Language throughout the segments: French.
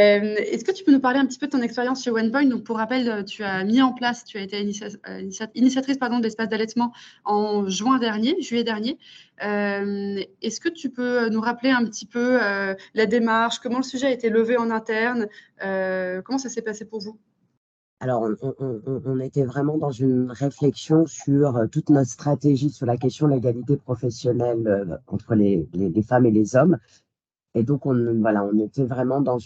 Est-ce que tu peux nous parler un petit peu de ton expérience chez OnePoint? Donc, pour rappel, tu as mis en place, tu as été initiatrice de l'espace d'allaitement en juillet dernier. Est-ce que tu peux nous rappeler un petit peu la démarche, comment le sujet a été levé en interne, comment ça s'est passé pour vous? Alors, on était vraiment dans une réflexion sur toute notre stratégie sur la question de l'égalité professionnelle entre les femmes et les hommes. Et donc, voilà, on était vraiment dans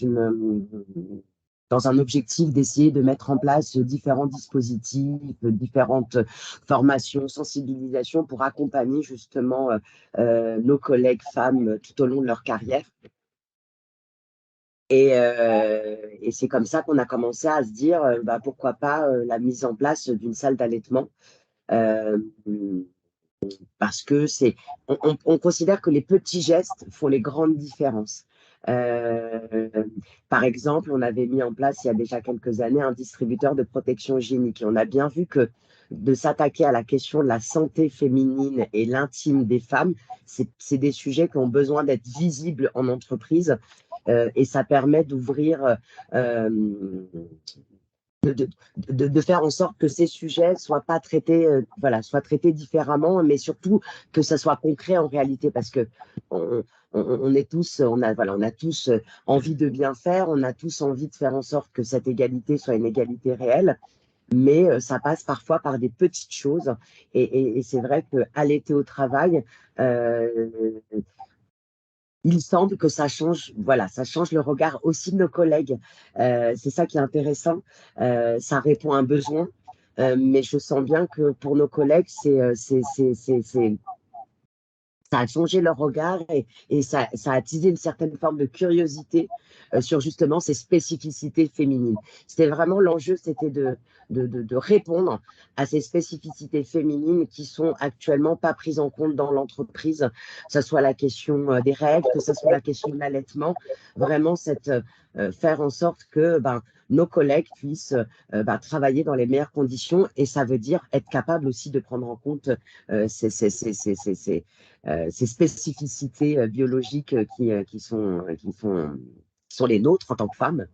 un objectif d'essayer de mettre en place différents dispositifs, différentes formations, sensibilisations pour accompagner justement nos collègues femmes tout au long de leur carrière. Et c'est comme ça qu'on a commencé à se dire, pourquoi pas la mise en place d'une salle d'allaitement. Euh, Parce que on considère que les petits gestes font les grandes différences. Euh, Par exemple, on avait mis en place il y a déjà quelques années un distributeur de protection hygiénique et on a bien vu que de s'attaquer à la question de la santé féminine et l'intime des femmes, c'est des sujets qui ont besoin d'être visibles en entreprise et ça permet d'ouvrir euh, de faire en sorte que ces sujets soient pas traités, soient traités différemment, mais surtout que ça soit concret en réalité, parce que on est tous, on a tous envie de bien faire, on a tous envie de faire en sorte que cette égalité soit une égalité réelle, mais ça passe parfois par des petites choses, et c'est vrai que allaiter au travail, euh, il semble que ça change, voilà, ça change le regard aussi de nos collègues. C'est ça qui est intéressant. Ça répond à un besoin, mais je sens bien que pour nos collègues, ça a changé leur regard et ça a attisé une certaine forme de curiosité sur justement ces spécificités féminines. C'était vraiment l'enjeu, c'était de répondre à ces spécificités féminines qui sont actuellement pas prises en compte dans l'entreprise, que ce soit la question des règles, que ce soit la question de l'allaitement, vraiment faire en sorte que nos collègues puissent travailler dans les meilleures conditions et ça veut dire être capable aussi de prendre en compte ces spécificités biologiques qui sont les nôtres en tant que femmes.